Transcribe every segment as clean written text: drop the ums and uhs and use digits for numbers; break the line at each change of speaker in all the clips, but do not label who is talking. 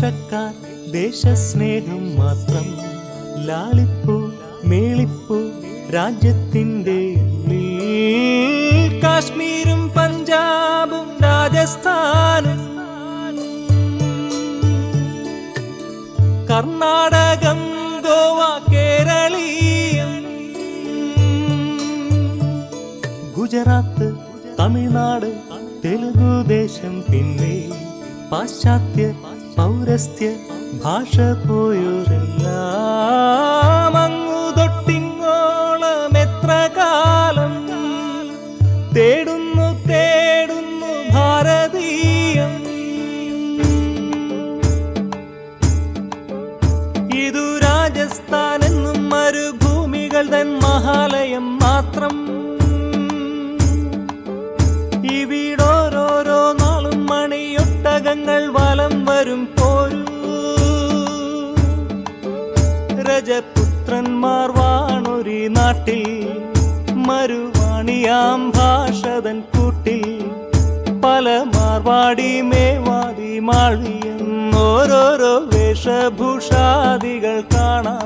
വേഷക്കാർ ദേശസ്നേഹം മാത്രം ലാളിപ്പൂ മേളിപ്പൂ രാജ്യത്തിൻ്റെ കാശ്മീരും പഞ്ചാബും രാജസ്ഥാനും കർണാടകം ഗോവ കേരളീയം ഗുജറാത്ത് തമിഴ്നാട് തെലുഗുദേശം പിന്നെ പാശ്ചാത്യ പൗരസ്ത്യ ഭാഷ പോയോരെല്ലാം അങ്ങു തൊട്ടിങ്ങോളം എത്ര കാലം തേടുന്നു തേടുന്നു ഭാരതീയം. ഇതു രാജസ്ഥാൻ എന്നും മരുഭൂമികൾ തൻ മഹാലയം മാത്രം. ഇവിടോരോരോ നാളും മണിയൊട്ടകങ്ങൾ വലം വരും പോരും. രജപുത്രന്മാർ വാണൊരു നാട്ടിൽ മരുവാണിയാം ഭാഷതൻ കൂട്ടിൽ പല മാർവാടി മേവാതി മാൾവിയെന്നോരോരോ വേഷഭൂഷാദികൾ കാണാം.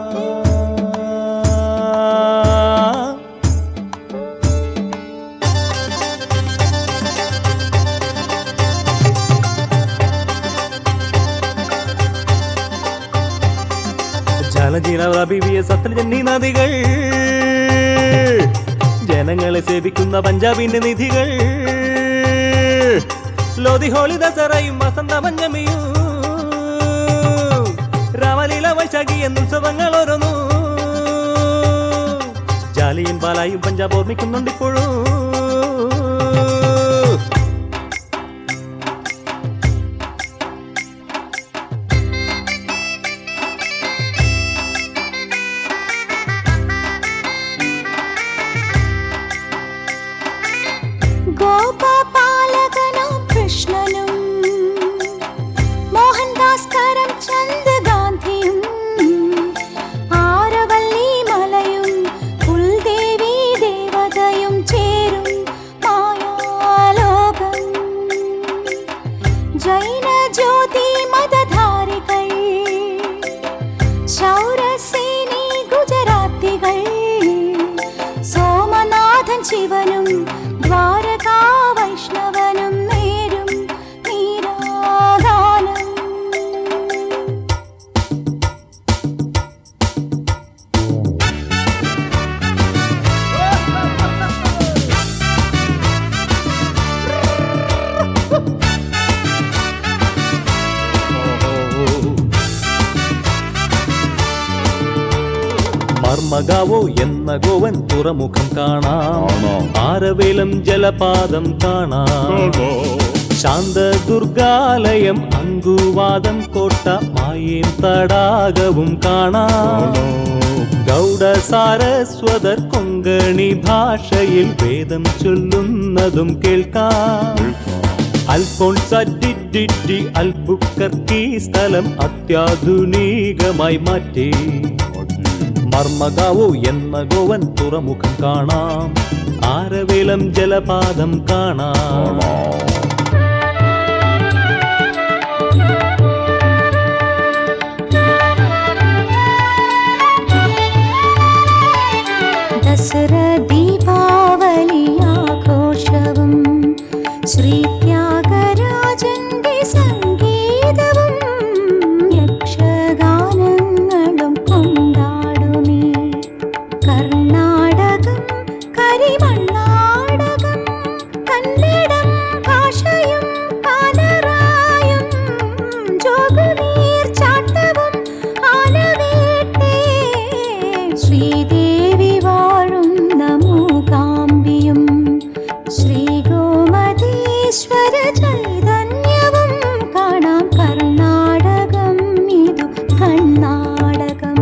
സത്ലജന്നി നദികൾ ജനങ്ങളെ സേവിക്കുന്ന പഞ്ചാബിന്റെ നിധികൾ ലോധി ഹോളി ദസറയും വസന്ത പഞ്ചമിയും രാമലീല വൈശാഖി എന്നുത്സവങ്ങൾ ഓരോന്നു ജാലിയൻ പാലായും പഞ്ചാബ് ഓർമ്മിക്കുന്നുണ്ടിപ്പോഴും.
ഗോപാലകനും കൃഷ്ണനും മോഹൻദാസ് കരംചന്ദ് ഗാന്ധിയും ആരവല്ലി മലയും കുൽദേവി ദേവതയും ചേരും മായാലോകം. ജൈന ജ്യോതി മതധാരികൾ ശൗരസേനി ഗുജറാത്തികൾ സോമനാഥൻ ശിവനും ദ്വാരകാ വൈഷ്ണവനും നേരും നീരാഗാനം.
മർമഗാവോ എന്ന ഗോവൻ തുറമുഖം കാണാം. ആരവേലം ജലപാതം കാണാം. ശാന്ത ദുർഗാലയം അങ്കുവാദം കോട്ട മായേം തടാകവും കാണാം. ഗൗഡ സാരസ്വതർ കൊങ്കണി ഭാഷയിൽ വേദം ചൊല്ലുന്നതും കേൾക്കാം. അൽഫോൺസ ഡിഡിറ്റി അൽബുക്കർക്കി സ്ഥലം അത്യാധുനികമായി മാറ്റി. മർമഗാവോ എന്ന ഗോവൻ തുറമുഖം കാണാം. ആരവേലം ജലപാതം കാണാം.
ദസറ ദീപാവലി ആഘോഷവും ശ്രീ ത്യാഗരാജന്റെ സംഗീതവും യക്ഷഗാനങ്ങളും കൊണ്ടാടുമീ കർണാടകം കരിമണ്ണാടകം കന്നഡം ഭാഷയും പാലറായും ജോഗുനീർ ചാട്ടവും ആനവേട്ടേ ശ്രീദേവി വാഴുന്ന മൂകാംബിയും ശ്രീ ഗോമതീശ്വര ചൈതന്യവും കാണാം. കർണാടകം ഇതു കർണാടകം.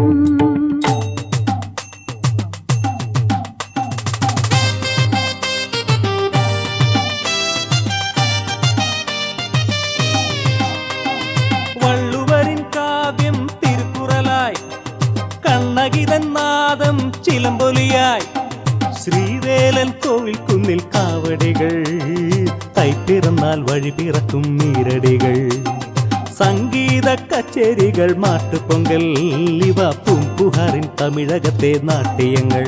വള്ളുവരിൻ കാവ്യം തിരുക്കുറലായി കണ്ണകിതൻ നാദം ചിലമ്പൊലിയായി ശ്രീവേലൻ കോവിൽ കുന്നിൽ കാവടികൾ തൈപ്പിറന്നാൽ വഴി പിറക്കും നീരടികൾ സംഗീത കച്ചേരികൾ മാട്ടുപൊങ്കൽ ഇവ പൂമ്പുഹാറിൻ തമിഴകത്തെ നാട്യങ്ങൾ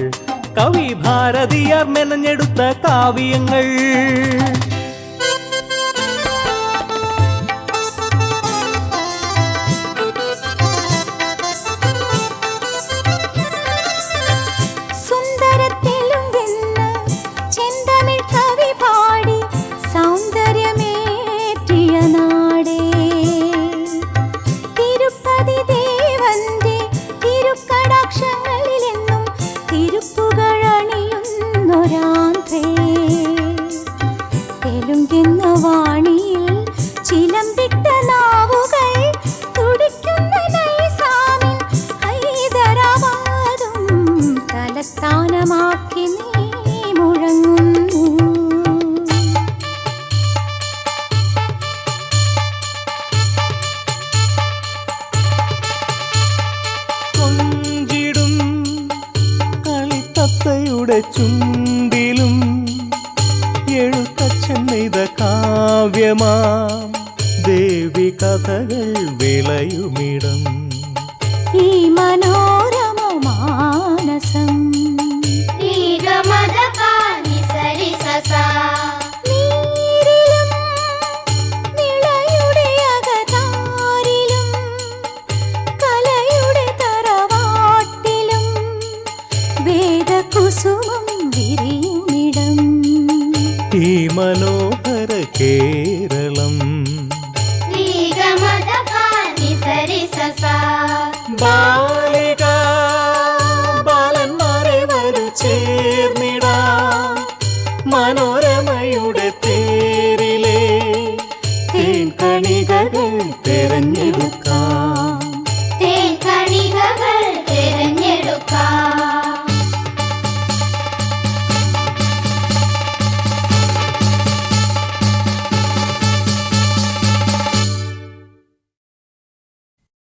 കവി ഭാരതിയാർ മെനഞ്ഞെടുത്ത കാവ്യങ്ങൾ
വാണിയിൽ ചിലമ്പിട്ട നാവുകൾ തുടിക്കുന്ന നൈസാമിൻ ഹൈദരാബാദും തലസ്ഥാനമാക്കി നീ മുഴങ്ങുന്നു.
കൊഞ്ചിടും കളിത്തത്തയുടെ ചുണ്ടിലും എഴുത്തച്ഛനെയ്ത കാവ്യമാം ദേവി കഥകൾ വിളയുമിടം
ഈ മനോരമ മാനസം നീരിലും നിളയുടെ അകതാരിലും കലയുടെ തറവാട്ടിലും വേദകുസുമം വിരിയുമിടം
ഈ മനോഹര